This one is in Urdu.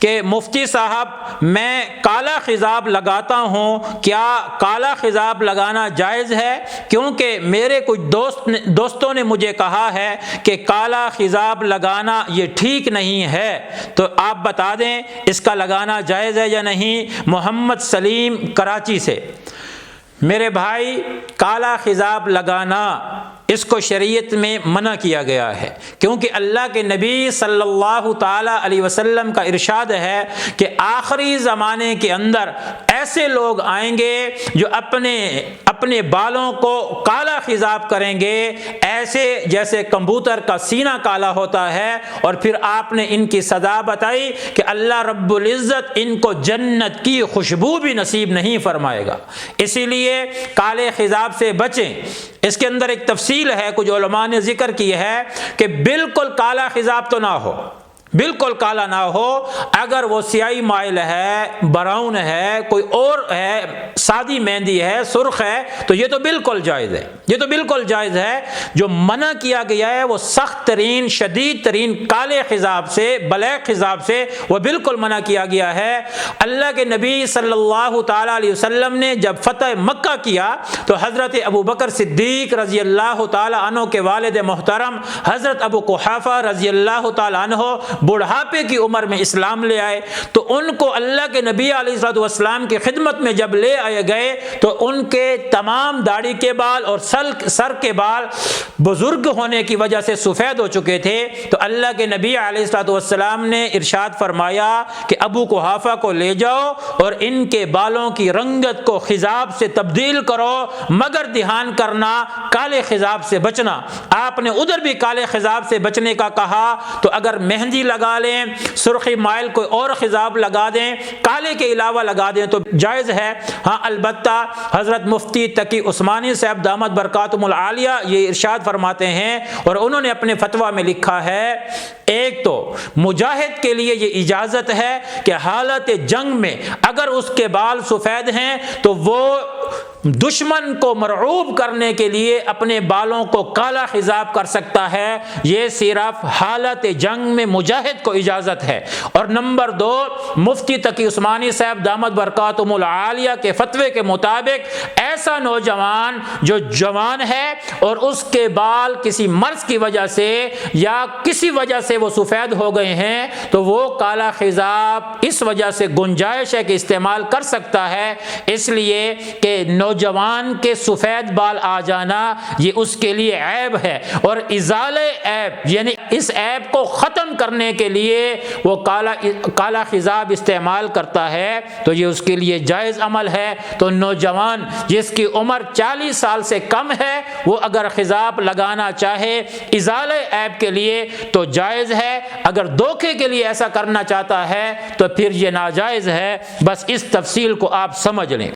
کہ مفتی صاحب میں کالا خضاب لگاتا ہوں، کیا کالا خضاب لگانا جائز ہے؟ کیونکہ میرے کچھ دوستوں نے مجھے کہا ہے کہ کالا خضاب لگانا یہ ٹھیک نہیں ہے، تو آپ بتا دیں اس کا لگانا جائز ہے یا نہیں۔ محمد سلیم کراچی سے۔ میرے بھائی، کالا خضاب لگانا اس کو شریعت میں منع کیا گیا ہے، کیونکہ اللہ کے نبی صلی اللہ تعالی علیہ وسلم کا ارشاد ہے کہ آخری زمانے کے اندر ایسے لوگ آئیں گے جو اپنے بالوں کو کالا خضاب کریں گے، ایسے جیسے کبوتر کا سینہ کالا ہوتا ہے، اور پھر آپ نے ان کی سزا بتائی کہ اللہ رب العزت ان کو جنت کی خوشبو بھی نصیب نہیں فرمائے گا۔ اسی لیے کالے خضاب سے بچیں۔ اس کے اندر ایک تفصیل ہے، کچھ علماء نے ذکر کی ہے کہ بالکل کالا خضاب تو نہ ہو، بالکل کالا نہ ہو، اگر وہ سیاہی مائل ہے، براؤن ہے، کوئی اور ہے، سادی مہندی ہے، سرخ ہے، تو یہ تو بالکل جائز ہے، یہ تو بالکل جائز ہے۔ جو منع کیا گیا ہے وہ سخت ترین، شدید ترین کالے خضاب سے، بلیک خضاب سے وہ بالکل منع کیا گیا ہے۔ اللہ کے نبی صلی اللہ تعالی علیہ وسلم نے جب فتح مکہ کیا تو حضرت ابوبکر صدیق رضی اللہ تعالی عنہ کے والد محترم حضرت ابو قحافہ رضی اللہ تعالی عنہ بڑھاپے کی عمر میں اسلام لے آئے، تو ان کو اللہ کے نبی علیہ السلام کی خدمت میں جب لے آئے گئے تو ان کے تمام داڑھی کے بال اور سر کے بال بزرگ ہونے کی وجہ سے سفید ہو چکے تھے، تو اللہ کے نبی علیہ السلام نے ارشاد فرمایا کہ ابو قحافہ کو لے جاؤ اور ان کے بالوں کی رنگت کو خضاب سے تبدیل کرو، مگر دھیان کرنا کالے خضاب سے بچنا۔ آپ نے ادھر بھی کالے خضاب سے بچنے کا کہا، تو اگر مہندی لگا لیں، سرخی مائل کوئی اور خضاب لگا دیں، کالے کے علاوہ لگا دیں تو جائز ہے۔ ہاں البتہ حضرت مفتی تقی عثمانی صاحب دامت برکاتہم العالیہ یہ ارشاد فرماتے ہیں، اور انہوں نے اپنے فتویٰ میں لکھا ہے، ایک تو مجاہد کے لیے یہ اجازت ہے کہ حالت جنگ میں اگر اس کے بال سفید ہیں تو وہ دشمن کو مرعوب کرنے کے لیے اپنے بالوں کو کالا خضاب کر سکتا ہے، یہ صرف حالت جنگ میں مجاہد کو اجازت ہے۔ اور نمبر دو، مفتی تقی عثمانی صاحب دامت برکاتہم العالیہ کے فتوے کے مطابق ایسا نوجوان جو جوان ہے اور اس کے بال کسی مرض کی وجہ سے یا کسی وجہ سے وہ سفید ہو گئے ہیں تو وہ کالا خضاب اس وجہ سے گنجائش ہے کہ استعمال کر سکتا ہے، اس لیے کہ نوجوان کے سفید بال آ جانا یہ اس کے لیے عیب ہے، اور ازالہ عیب یعنی اس عیب کو ختم کرنے کے لیے وہ کالا خضاب استعمال کرتا ہے تو یہ اس کے لیے جائز عمل ہے۔ تو نوجوان جس کی عمر 40 سال سے کم ہے وہ اگر خضاب لگانا چاہے ازالہ عیب کے لیے تو جائز ہے، اگر دھوکے کے لیے ایسا کرنا چاہتا ہے تو پھر یہ ناجائز ہے۔ بس اس تفصیل کو آپ سمجھ لیں۔